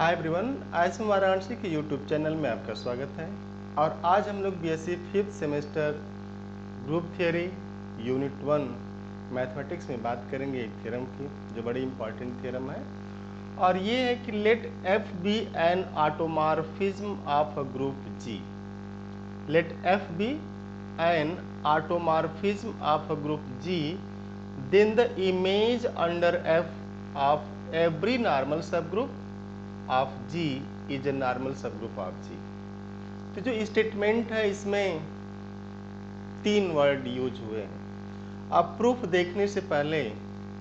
Hi everyone, आज हम वाराणसी के यूट्यूब चैनल में आपका स्वागत है। और आज हम लोग BSc 5th semester group theory unit 1 mathematics में बात करेंगे एक थ्योरम की जो बड़ी इंपॉर्टेंट थ्योरम है। और ये है कि let f be an automorphism of a group G. Let f be an automorphism of a group G, then the image under F of every normal subgroup of G is a normal subgroup of G। तो जो statement है इसमें 3 word use हुए हैं। आप proof देखने से पहले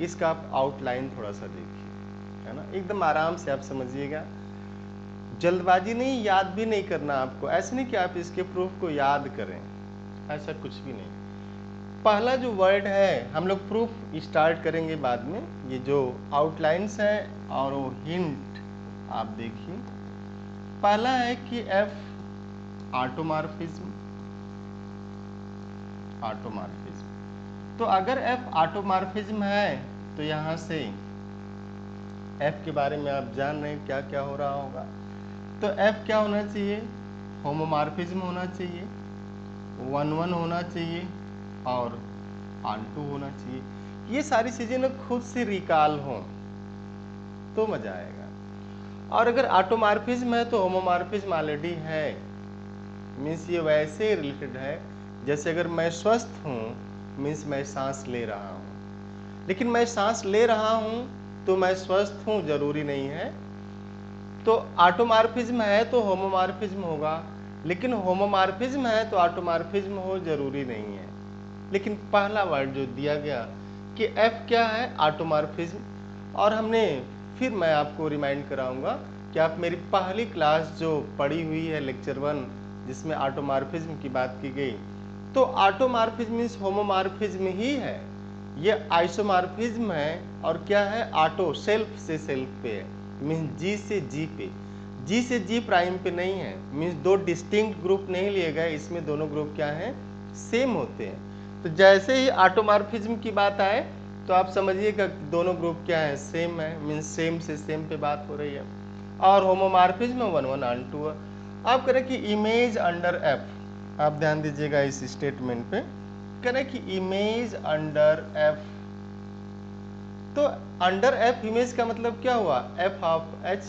इसका आप आउटलाइन थोड़ा सा देखिए, है ना, एकदम आराम से आप समझिएगा। जल्दबाजी नहीं, याद भी नहीं करना आपको। ऐसे नहीं कि आप इसके प्रूफ को याद करें, ऐसा कुछ भी नहीं। पहला जो वर्ड है, हम लोग प्रूफ स्टार्ट करेंगे बाद में। ये जो आउटलाइंस है और वो हिंट आप देखिए। पहला है कि एफ ऑटोमॉर्फिज्म। तो अगर एफ ऑटोमॉर्फिज्म है तो यहाँ से एफ के बारे में आप जान रहे हैं क्या क्या हो रहा होगा। तो एफ क्या होना चाहिए? होमोमॉर्फिज्म होना चाहिए, 1-1 होना चाहिए और ऑन-टू होना चाहिए। ये सारी चीजें ना खुद से रिकॉल हो तो मजा आएगा। और अगर ऑटोमॉर्फिज्म है तो होमोमॉर्फिज्म ऑलरेडी है, मीन्स ये वैसे रिलेटेड है जैसे अगर मैं स्वस्थ हूँ मीन्स मैं सांस ले रहा हूँ, लेकिन मैं सांस ले रहा हूँ तो मैं स्वस्थ हूँ जरूरी नहीं है। तो ऑटोमॉर्फिज्म है तो होमोमॉर्फिज्म होगा, लेकिन होमोमॉर्फिज्म है तो ऑटोमॉर्फिज्म हो जरूरी नहीं है। लेकिन पहला वर्ड जो दिया गया कि एफ क्या है? ऑटोमॉर्फिज्म। और हमने फिर मैं आपको रिमाइंड कराऊंगा कि आप मेरी पहली क्लास जो पढ़ी हुई है लेक्चर 1 जिसमें ऑटोमॉर्फिज्म की बात की गई, तो ऑटोमॉर्फिज्म मीन्स होमोमॉर्फिज्म ही है। ये आइसोमॉर्फिज्म है और क्या है? ऑटो सेल्फ से सेल्फ पे है, मीन्स जी से जी पे, जी से जी प्राइम पे नहीं है। मीन्स दो डिस्टिंक्ट ग्रुप नहीं लिए गए, इसमें दोनों ग्रुप क्या हैं? सेम होते हैं। तो जैसे ही ऑटोमॉर्फिज्म की बात आए तो आप समझिएगा दोनों ग्रुप क्या है? सेम है, मीन्स सेम से सेम पे बात हो रही है। और होमोमॉर्फिज्म 1-1 ऑन-टू है। अब करें कि इमेज अंडर एफ, आप ध्यान दीजिएगा इस स्टेटमेंट पे। करें कि इमेज अंडर एफ, तो अंडर एफ इमेज का मतलब क्या हुआ? F of H.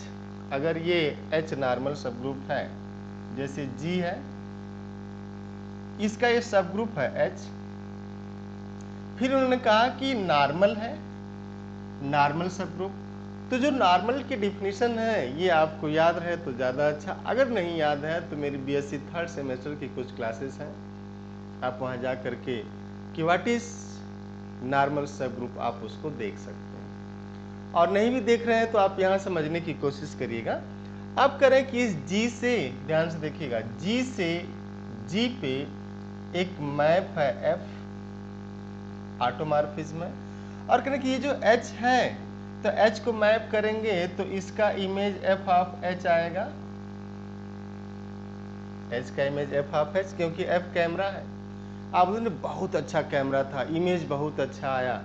अगर ये एच नॉर्मल सब ग्रुप है, जैसे जी है, इसका ये सब ग्रुप है एच। फिर उन्होंने कहा कि नॉर्मल है, नॉर्मल सब ग्रुप। तो जो नॉर्मल की डिफिनीशन है ये आपको याद रहे तो ज़्यादा अच्छा, अगर नहीं याद है तो मेरी बीएससी 3rd सेमेस्टर की कुछ क्लासेस हैं, आप वहाँ जा करके कि व्हाट इज नॉर्मल सब ग्रुप आप उसको देख सकते हैं। और नहीं भी देख रहे हैं तो आप यहाँ समझने की कोशिश करिएगा। अब करें कि इस जी से, ध्यान से देखिएगा, जी से जी पे एक मैप है एफ, ऑटोमॉर्फिज्म है। और करें कि ये जो एच है तो एच को मैप करेंगे तो इसका इमेज एफ ऑफ एच आएगा। एच का इमेज एफ ऑफ एच, क्योंकि एफ कैमरा है। आप बोले बहुत अच्छा कैमरा था, इमेज बहुत अच्छा आया।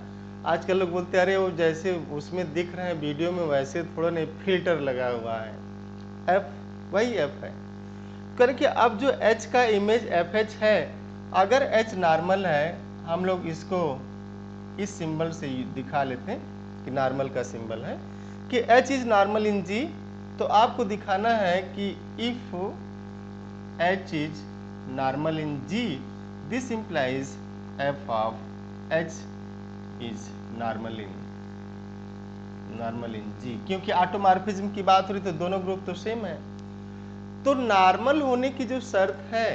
आजकल लोग बोलते हैं अरे वो जैसे उसमें दिख रहे हैं वीडियो में वैसे थोड़ा नहीं, फिल्टर लगा हुआ है। एफ वही एफ है। करके अब जो एच का इमेज एफ एच है, अगर एच नॉर्मल है, हम लोग इसको इस सिंबल से दिखा लेते हैं कि नॉर्मल का सिंबल है कि H is normal in G. तो आपको दिखाना है कि if H is normal in G, this implies F of H is normal in G, क्योंकि ऑटोमॉर्फिज्म की बात हो रही तो दोनों ग्रुप तो सेम है। तो नॉर्मल होने की जो शर्त है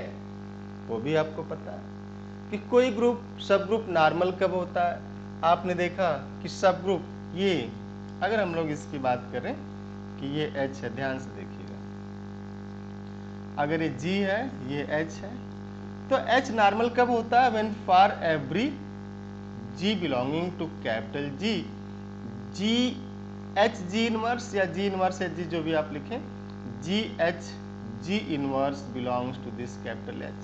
वो भी आपको पता है कि कोई ग्रुप सब ग्रुप नॉर्मल कब होता है। आपने देखा कि सब ग्रुप ये, अगर हम लोग इसकी बात करें कि ये H है, ध्यान से देखिएगा, अगर ये G है ये H है, तो H नॉर्मल कब होता है? When for every G belonging to capital G, G H G inverse या G इनवर्स H G जो भी आप लिखें, G H G inverse belongs to this capital H,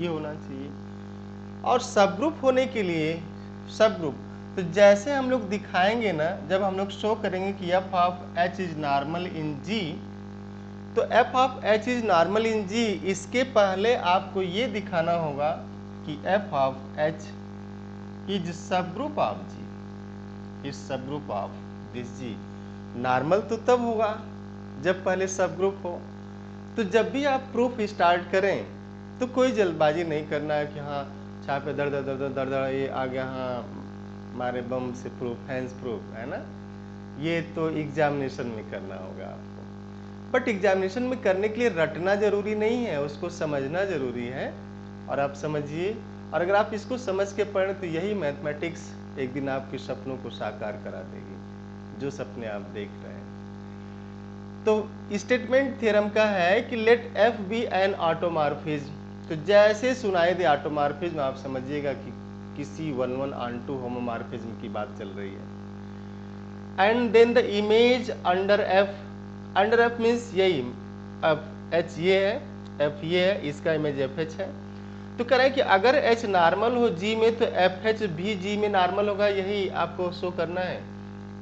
ये होना चाहिए। और सब ग्रुप होने के लिए, सब ग्रुप तो जैसे हम लोग दिखाएंगे ना, जब हम लोग शो करेंगे कि F of H is normal in G, तो F of H is normal in G, इसके पहले आपको ये दिखाना होगा कि F of H is subgroup of G, is subgroup of this G. Normal तो तब होगा जब पहले सब ग्रुप हो। तो जब भी आप प्रूफ स्टार्ट करें तो कोई जल्दबाजी नहीं करना है कि हाँ छाप पे दर दर दर दर दर दर ये आ गया, हाँ मारे बम से प्रूफ, हैंड्स प्रूफ, है ना। ये तो एग्जामिनेशन में करना होगा आपको, बट एग्जामिनेशन में करने के लिए रटना जरूरी नहीं है, उसको समझना जरूरी है। और आप समझिए, और अगर आप इसको समझ के पढ़ें तो यही मैथमेटिक्स एक दिन आपके सपनों को साकार करा देगी, जो सपने आप देख रहे हैं। तो स्टेटमेंट थ्योरम का है कि let f be an automorphism. तो जैसे सुनाई दे ऑटोमॉर्फिज्म, आप समझिएगा कि किसी 1 ऑन 2 होमोमॉर्फिज्म की बात चल रही है। And then the image under f, under f means यही एफ एच ये है, एफ ये है, इसका इमेज एफ एच है। तो कह रहे हैं कि अगर एच नॉर्मल हो जी में तो एफ एच भी जी में नॉर्मल होगा, यही आपको शो करना है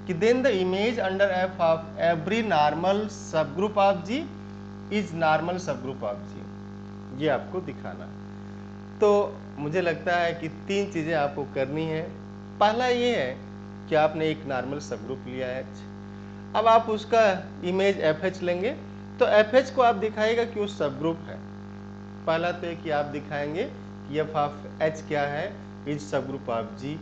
कि then the image under F of every normal subgroup of G is normal subgroup of G, ये आपको दिखाना है। तो मुझे लगता है कि 3 चीजें आपको करनी है। पहला ये है कि आपने एक नॉर्मल सब ग्रुप लिया एच, अब आप उसका इमेज एफ एच लेंगे, तो एफ एच को आप दिखाएगा कि वो सब ग्रुप है। पहला तो है कि आप दिखाएंगे कि एफ ऑफ एच क्या है, इज सब ग्रुप ऑफ जी।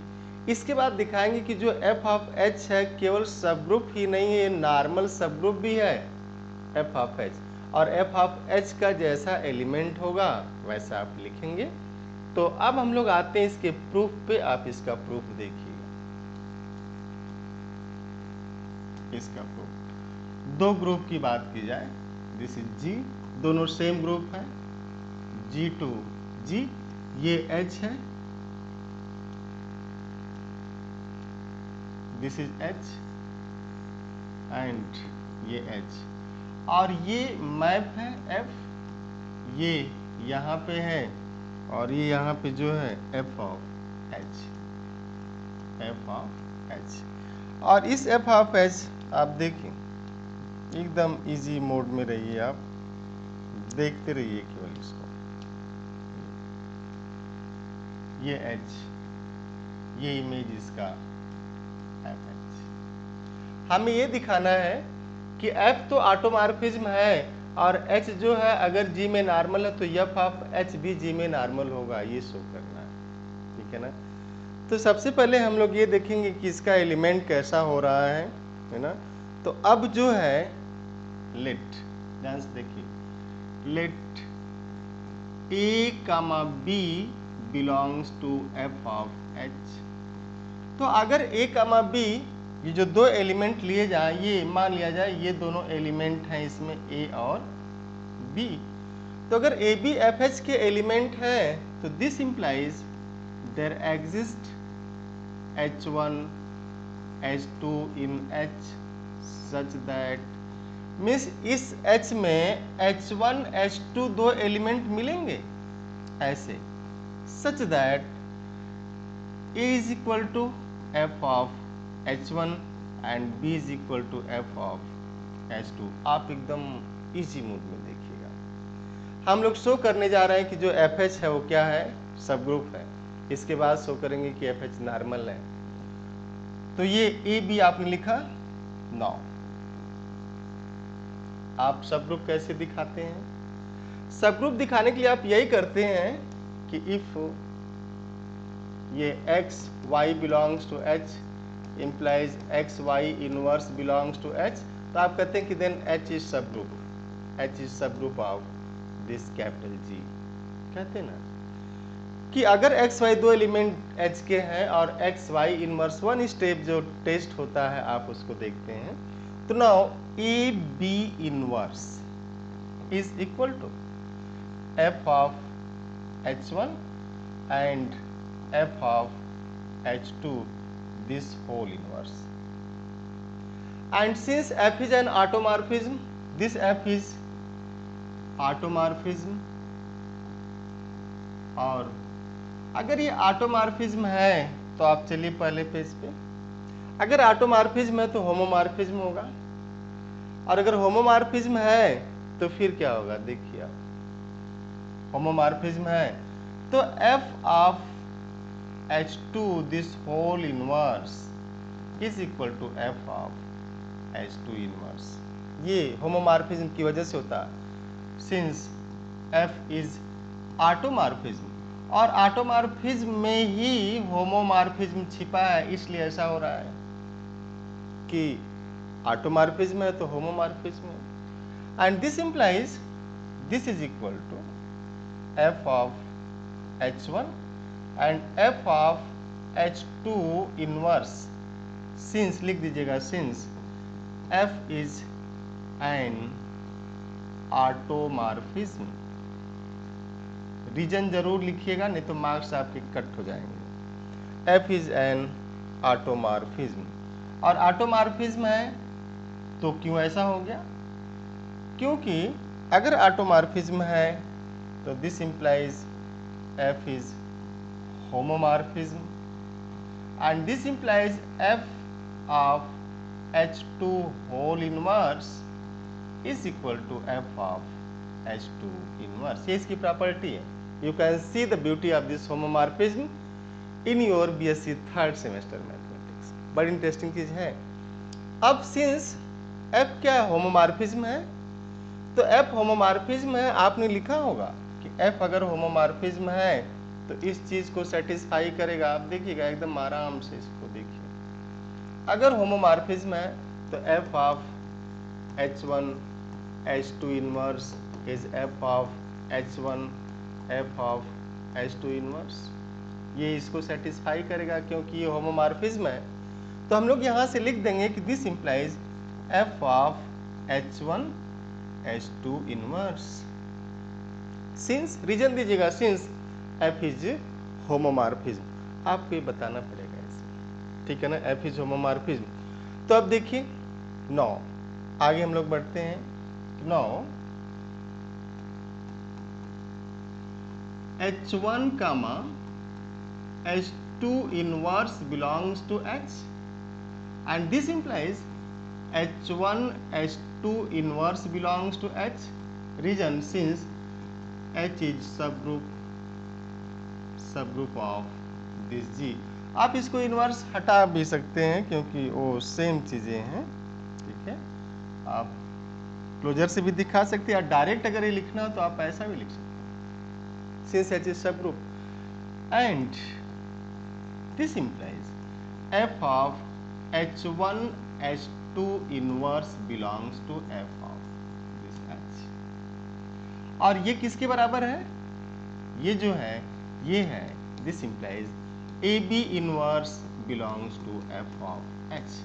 इसके बाद दिखाएंगे कि जो एफ ऑफ एच है केवल सब ग्रुप ही नहीं है, नॉर्मल सब ग्रुप भी है एफ ऑफ एच, और एफ ऑफ एच का जैसा एलिमेंट होगा वैसा आप लिखेंगे। तो अब हम लोग आते हैं इसके प्रूफ पे, आप इसका प्रूफ देखिएगा। इसका प्रूफ, 2 ग्रुप की बात की जाए, दिस इज जी, दोनों सेम ग्रुप है, जी टू जी, ये एच है, दिस इज एच एंड ये एच, और ये मैप है एफ, ये यहाँ पे है, और ये यहाँ पे जो है F of H, F of H. और इस एफ ऑफ एच आप देखिए, एकदम इजी मोड में रहिए, आप देखते रहिए केवल इसको। ये एच, ये इमेज इसका एफ एच। हमें ये दिखाना है कि एफ तो ऑटोमॉर्फिज्म है, और एच जो है अगर जी में नॉर्मल है तो एफ ऑफ एच भी जी में नॉर्मल होगा, ये शो करना है, ठीक है ना। तो सबसे पहले हम लोग ये देखेंगे कि इसका एलिमेंट कैसा हो रहा है ना। तो अब जो है लेट, ध्यान से देखिए, let a comma b belongs to f of H. तो अगर ए कामा बी, ये जो 2 एलिमेंट लिए जाए, ये मान लिया जाए ये दोनों एलिमेंट हैं इसमें ए और बी। तो अगर ए बी एफ एच के एलिमेंट हैं तो this implies there exist H1 H2 in H such that, मीन्स इस H में H1 H2 2 एलिमेंट मिलेंगे ऐसे, such that A is equal to F of H1 and B is equal to F of H2। आप एकदम easy mood में देखिएगा। हम लोग शो करने जा रहे हैं कि जो FH है वो क्या है, सब ग्रुप है। इसके बाद शो करेंगे कि FH नॉर्मल है। तो ये ए बी आपने लिखा, नाउ आप सब ग्रुप कैसे दिखाते हैं? सब ग्रुप दिखाने के लिए आप यही करते हैं कि इफ ये x y belongs to h implies x y inverse belongs to h, तो आप कहते हैं कि then h is subgroup, h is subgroup of this capital G। कहते हैं ना कि अगर x y 2 एलिमेंट h के हैं और x y इनवर्स 1 स्टेप जो टेस्ट होता है आप उसको देखते हैं, तो now a b inverse is equal to f of h1 and f of h2 this whole inverse, and since f is an automorphism, this f is automorphism, और अगर ये ऑटोमॉर्फिज्म है तो तो आप चलिए पहले पेज पे। अगर ऑटोमॉर्फिज्म है तो होमोमॉर्फिज्म होगा, और अगर होमोमॉर्फिज्म है तो फिर क्या होगा, देखिए आप, होमोमॉर्फिज्म है तो f of H2 this whole inverse is equal to f of H2 inverse. ये होमोमॉर्फिज्म की वजह से होता है, सिंस f इज ऑटोमॉर्फिज्म, और ऑटोमॉर्फिज्म में ही होमोमॉर्फिज्म छिपा है, इसलिए ऐसा हो रहा है कि ऑटोमॉर्फिज्म है तो होमोमॉर्फिज्म है। And this implies this is equal to f of H1 and f of H2 inverse, since लिख दीजिएगा, since f is an automorphism. Reason जरूर लिखिएगा, नहीं तो मार्क्स आपके कट हो जाएंगे। f इज एन ऑटोमॉर्फिज्म, और ऑटोमॉर्फिज्म है तो क्यों ऐसा हो गया, क्योंकि अगर ऑटोमॉर्फिज्म है तो this implies f is homomorphism, and this implies f of H2 whole inverse is equal to f of H2 inverse. ये इसकी प्रॉपर्टी है। You can see the beauty of this homomorphism in your BSc third semester mathematics. बड़ी interesting चीज है। अब since f क्या है, homomorphism है, तो f होमोमॉर्फिज्म है, आपने लिखा होगा कि f अगर होमोमॉर्फिज्म है तो इस चीज को सेटिस्फाई करेगा। आप देखिएगा एकदम आराम से इसको देखिए, अगर होमोमॉर्फिज्म है तो f of H1 H2 inverse is f of H1 f of H2 inverse, ये इसको सेटिस्फाई करेगा क्योंकि ये होमोमॉर्फिज्म है। तो हम लोग यहाँ से लिख देंगे कि this implies f of H1 H2 inverse, since, reason दीजिएगा, सिंस f इज होमोमॉर्फिज्म। आपको ये बताना पड़ेगा ऐसे, ठीक है ना, f इज होमोमॉर्फिज्म। तो अब देखिए 9, आगे हम लोग बढ़ते हैं। 9 H1 comma H2 inverse belongs to H, and this implies H1 H2 inverse belongs to H, reason since H is subgroup of this G। आप इसको इनवर्स हटा भी सकते हैं क्योंकि वो सेम चीजें हैं, ठीक है। आप क्लोजर से भी दिखा सकते हैं, या डायरेक्ट अगर ये लिखना हो तो आप ऐसा भी लिख सकते हैं, since H is subgroup, and this implies f of H1 H2 inverse belongs to f of this H, और ये किसके बराबर है, ये जो है ये है, this implies AB inverse belongs to f of H,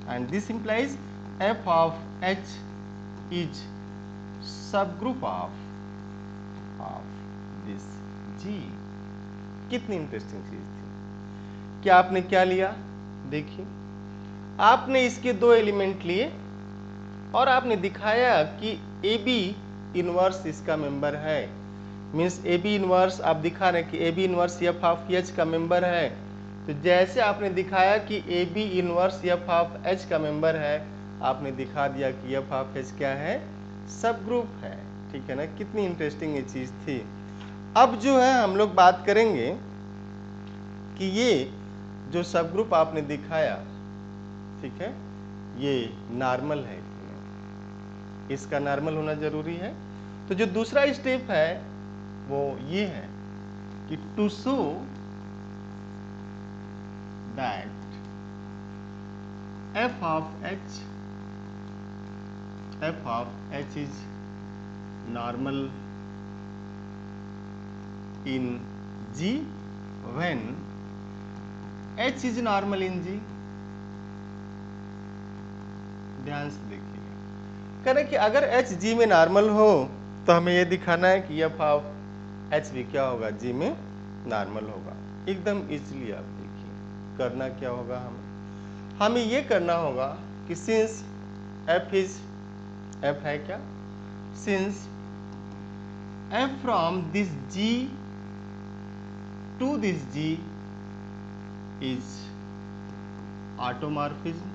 and this implies f of H is subgroup of this G। कितनी इंटरेस्टिंग चीज थी कि आपने क्या लिया, देखिए आपने इसके दो एलिमेंट लिए और आपने दिखाया कि AB इनवर्स इसका मेंबर है, मीन्स AB इनवर्स आप दिखा रहे हैं कि AB inverse f of H का मेंबर है। तो जैसे आपने दिखाया कि AB inverse f of H का मेंबर है, आपने दिखा दिया कि f ऑफ H क्या है, सब ग्रुप है, ठीक है ना। कितनी इंटरेस्टिंग ये चीज थी। अब जो है हम लोग बात करेंगे कि ये जो सब ग्रुप आपने दिखाया, ठीक है, ये नॉर्मल है, इसका नॉर्मल होना जरूरी है। तो जो दूसरा स्टेप है वो ये है कि to show that f of H is normal in G when H is normal in G। ध्यान से देखिएगा, कह रहे कि अगर H G में नॉर्मल हो तो हमें यह दिखाना है कि f ऑफ H भी क्या होगा, G में नॉर्मल होगा। एकदम इजीली आप देखिए करना क्या होगा, हमें ये करना होगा कि सिंस f है क्या, since f from this G to this G is automorphism,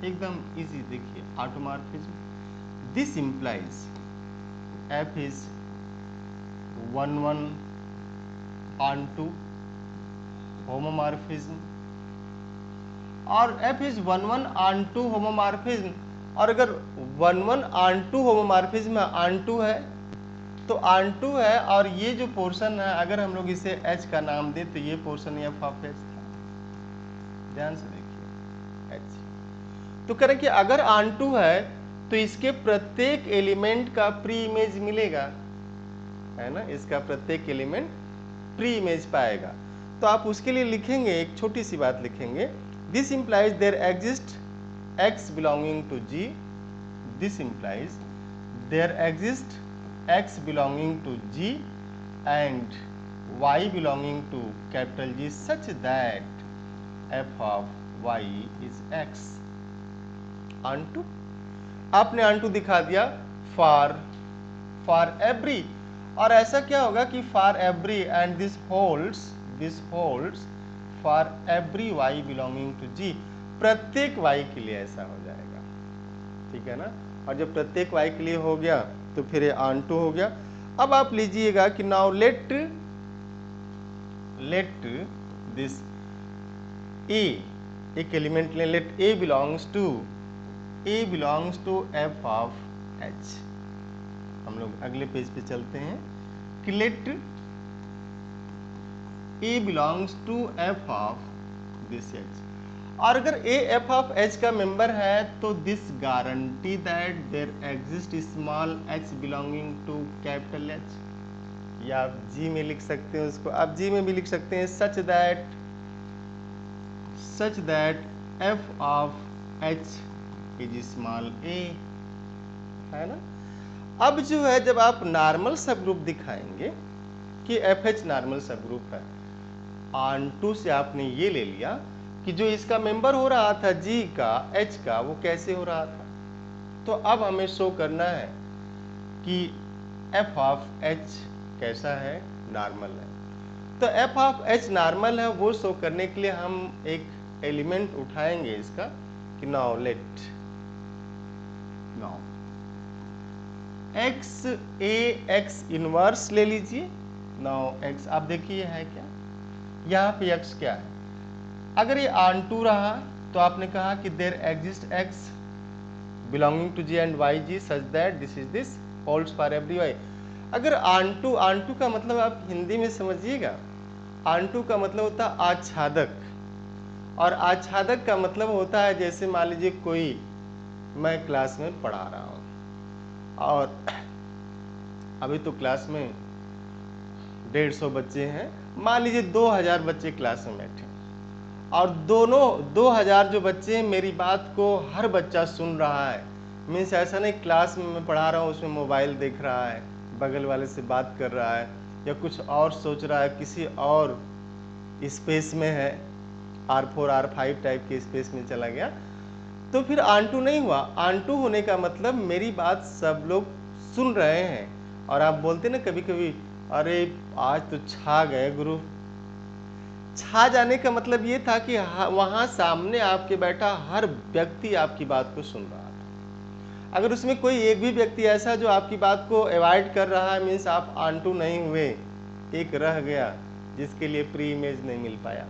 एकदम इजी। देखिए automorphism, this implies F is 1,1,on2 homomorphism, और F is 1,1,on2 homomorphism, और अगर 1,1,on2 homomorphism on2 है तो on2 है, और ये जो पोर्शन है अगर हम लोग इसे H का नाम दे तो ये पोर्शन F ऑफ H था। ध्यान से देखिए H, तो करें कि अगर on2 है तो इसके प्रत्येक एलिमेंट का प्री इमेज मिलेगा, है ना, इसका प्रत्येक एलिमेंट प्री इमेज पाएगा। तो आप उसके लिए लिखेंगे, एक छोटी सी बात लिखेंगे, this implies there exist x belonging to G, this implies there exist x belonging to G and y belonging to capital G such that f of y is x onto, आपने onto दिखा दिया for every, और ऐसा क्या होगा कि for every and this holds for every y belonging to G, प्रत्येक y के लिए ऐसा हो जाएगा, ठीक है ना। और जब प्रत्येक y के लिए हो गया तो फिर ये onto हो गया। अब आप लीजिएगा कि नाउ लेट दिस A, एक एलिमेंट ले, let A belongs to F of H। हम लोग अगले पेज पे चलते हैं कि let A belongs to F of this H, और अगर A F ऑफ H का मेंबर है तो this guarantee that there exist small h belonging to capital H, या आप G में लिख सकते हैं उसको, आप G में भी लिख सकते हैं सच that F of H is small a, है ना। अब जो है जब आप नॉर्मल सब ग्रुप दिखाएंगे कि FH नॉर्मल सब ग्रुप है, on2 से आपने ये ले लिया कि जो इसका मेंबर हो रहा था G का, H का, वो कैसे हो रहा था। तो अब हमें शो करना है कि F ऑफ H कैसा है, नॉर्मल है। तो F ऑफ H नॉर्मल है, वो शो करने के लिए हम एक एलिमेंट उठाएंगे इसका कि नाउ x x इनवर्स ले लीजिए। नाउ x आप देखिए है क्या, यहाँ पे x क्या है, अगर ये on2 रहा तो आपने कहा कि there exist x belonging to G and YG such that this holds for every y। अगर on2 का मतलब आप हिंदी में समझिएगा, on2 का मतलब होता है आच्छादक, और आच्छादक का मतलब होता है जैसे मान लीजिए कोई, मैं क्लास में पढ़ा रहा हूँ और अभी तो क्लास में 150 बच्चे हैं, मान लीजिए 2000 बच्चे क्लास में बैठे, और दोनों 2000 जो बच्चे हैं मेरी बात को हर बच्चा सुन रहा है। मीन्स ऐसा नहीं क्लास में मैं पढ़ा रहा हूँ उसमें मोबाइल देख रहा है, बगल वाले से बात कर रहा है, या कुछ और सोच रहा है, किसी और स्पेस में है, R4 R5 टाइप के स्पेस में चला गया, तो फिर on2 नहीं हुआ। on2 होने का मतलब मेरी बात सब लोग सुन रहे हैं। और आप बोलते ना कभी कभी, अरे आज तो छा गए गुरु। छा जाने का मतलब ये था कि वहां सामने आपके बैठा हर व्यक्ति आपकी बात को सुन रहा था। अगर उसमें कोई एक भी व्यक्ति ऐसा जो आपकी बात को अवॉइड कर रहा है, मीन्स आप on2 नहीं हुए, एक रह गया जिसके लिए प्री इमेज नहीं मिल पाया।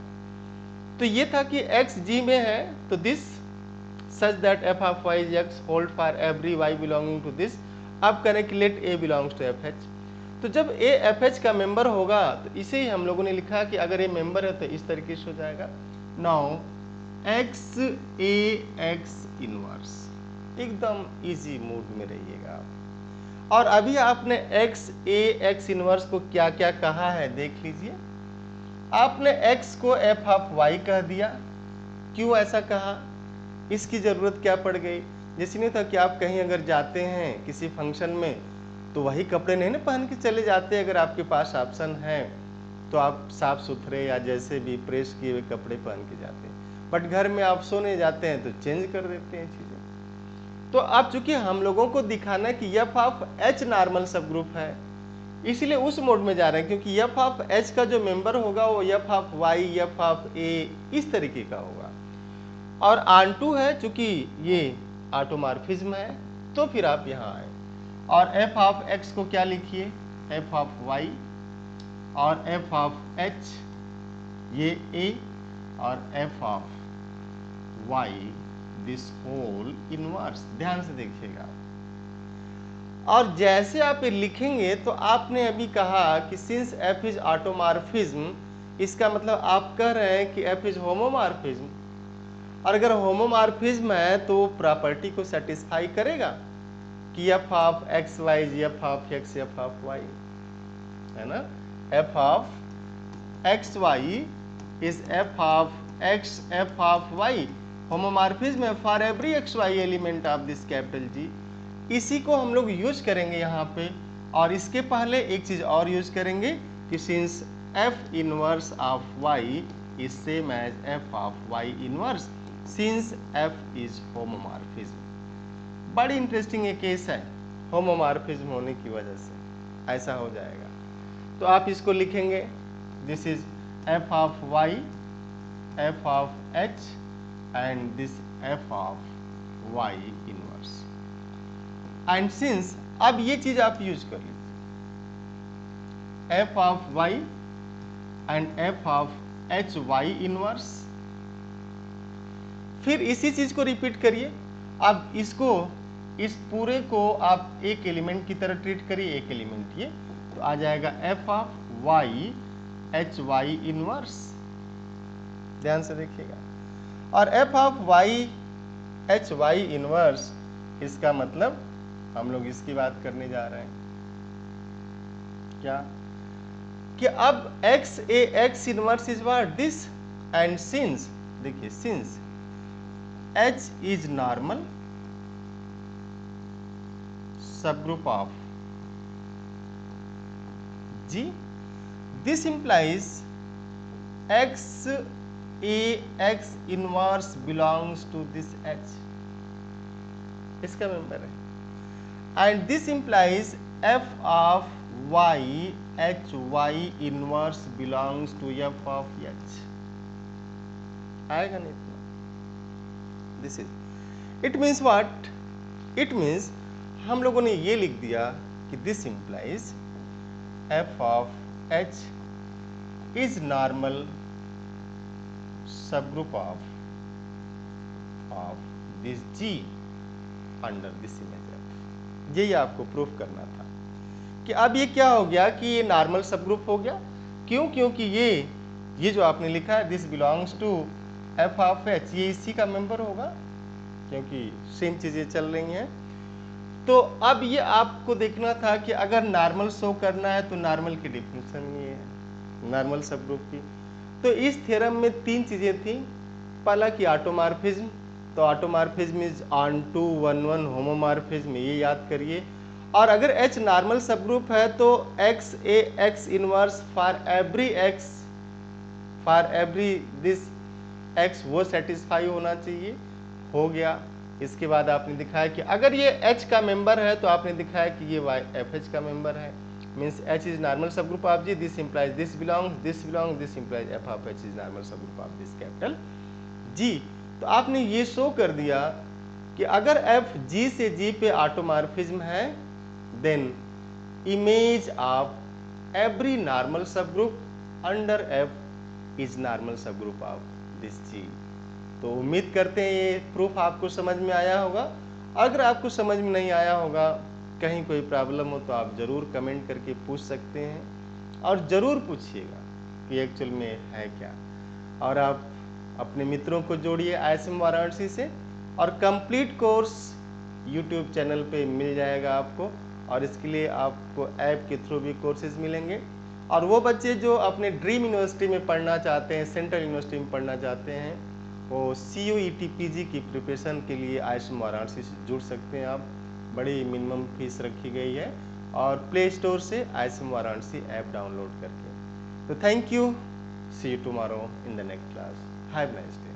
तो ये था कि x G में है तो this such that F of y is x hold for every y belonging to this. अब करें कि let A belongs to FH। तो जब A FH का मेंबर होगा तो इसे ही हम लोगों ने लिखा कि अगर A मेंबर है तो इस तरीके से हो जाएगा। Now x A x inverse, एकदम इजी मूड में रहिएगा आप। और अभी आपने x A x इनवर्स को क्या क्या कहा है देख लीजिए। आपने x को F ऑफ y कह दिया। क्यों ऐसा कहा, इसकी जरूरत क्या पड़ गई। जैसे नहीं था कि आप कहीं अगर जाते हैं किसी फंक्शन में तो वही कपड़े नहीं ना पहन के चले जाते, अगर आपके पास ऑप्शन है तो आप साफ सुथरे या जैसे भी प्रेस किए हुए कपड़े पहन के जाते हैं, बट घर में आप सोने जाते हैं तो चेंज कर देते हैं चीजें। तो अब चूंकि हम लोगों को दिखाना कि F ऑफ H नॉर्मल सब ग्रुप है, इसलिए उस मोड में जा रहे हैं, क्योंकि एफ ऑफ एच का जो मेंबर होगा वो F of Y, F of A इस तरीके का होगा। और ऑन2 है, चूंकि ये ऑटोमॉर्फिज्म है, तो फिर आप यहाँ आए और एफ ऑफ एक्स को क्या लिखिए, एफ ऑफ वाई, और एफ ऑफ एच ये ए, और f of y this whole inverse. ध्यान से देखिएगा। और जैसे आप ये लिखेंगे तो आपने अभी कहा कि सिंस एफ इज ऑटोमॉर्फिज्म, इसका मतलब आप कह रहे हैं कि एफ इज होमोमॉर्फिज्म। और अगर होमोमॉर्फिज्म है तो वो प्रॉपर्टी को सेटिस्फाई करेगा कि F of X Y is F of X F of Y, है ना। F of X Y is F of X F of Y, homomorphism है for every X Y element of this capital G. इसी को हम लोग use करेंगे यहाँ पे। और इसके पहले एक चीज और यूज करेंगे कि since f inverse of y is same as f of y inverse since f is homomorphism. बड़ी इंटरेस्टिंग ये केस है, होमोमॉर्फिज्म होने की वजह से ऐसा हो जाएगा। तो आप इसको लिखेंगे, this is F of Y, F of h, and this f of y inverse. And since, अब ये चीज आप यूज कर लीजिए, f of y and f of h y inverse. फिर इसी चीज को रिपीट करिए। अब इसको, इस पूरे को आप एक एलिमेंट की तरह ट्रीट करिए, एक एलिमेंट ये, तो आ जाएगा f of y h y inverse. ध्यान से देखिएगा। और f of y h y inverse, इसका मतलब हम लोग इसकी बात करने जा रहे हैं क्या, कि अब x A x inverse is what this, and since, देखिए since H is normal subgroup of G, this implies X A X inverse belongs to this H, इसका मेंबर है। and this implies F of Y H Y inverse belongs to F of H। आएगा नहीं इतना। This is, it means what? It means हम लोगों ने ये लिख दिया कि this implies f of h is normal subgroup of this g under this image f। यही आपको प्रूफ करना था कि अब ये क्या हो गया कि ये नॉर्मल सबग्रुप हो गया। क्यों? क्योंकि ये जो आपने लिखा है this belongs to f of h, ये इसी का मेंबर होगा, क्योंकि सेम चीजें चल रही हैं। तो अब ये आपको देखना था कि अगर नॉर्मल शो करना है तो नॉर्मल की डेफिनेशन ये है नॉर्मल सबग्रुप की। तो इस थ्योरम में तीन चीजें थी। पहला कि ऑटोमॉर्फिज्म, तो ऑटोमॉर्फिज्म इज ऑन2 1 1 होमोमॉर्फिज्म, ये याद करिए। और अगर H नॉर्मल सबग्रुप है तो x A x inverse for every this x वो सेटिस्फाई होना चाहिए, हो गया। इसके बाद आपने दिखाया कि अगर ये H का मेंबर है तो आपने दिखाया कि ये वाई एफ एच का मेंबर है, means H is normal subgroup of G, this implies this belongs, this implies F of H is normal subgroup of this capital G. तो आपने ये शो कर दिया कि अगर F G से G पे ऑटोमॉर्फिज्म है, then image of every normal subgroup under F is normal subgroup of this G। तो उम्मीद करते हैं ये प्रूफ आपको समझ में आया होगा। अगर आपको समझ में नहीं आया होगा, कहीं कोई प्रॉब्लम हो तो आप ज़रूर कमेंट करके पूछ सकते हैं, और ज़रूर पूछिएगा कि एक्चुअल में है क्या। और आप अपने मित्रों को जोड़िए ISM वाराणसी से, और कंप्लीट कोर्स YouTube चैनल पे मिल जाएगा आपको, और इसके लिए आपको ऐप के थ्रू भी कोर्सेज मिलेंगे। और वो बच्चे जो अपने ड्रीम यूनिवर्सिटी में पढ़ना चाहते हैं, सेंट्रल यूनिवर्सिटी में पढ़ना चाहते हैं, वो CUET PG की प्रिपरेशन के लिए ISM वाराणसी से जुड़ सकते हैं आप। बड़ी मिनिमम फीस रखी गई है, और प्ले स्टोर से ISM वाराणसी ऐप डाउनलोड करके। तो thank you, see you tomorrow in the next class, have nice day.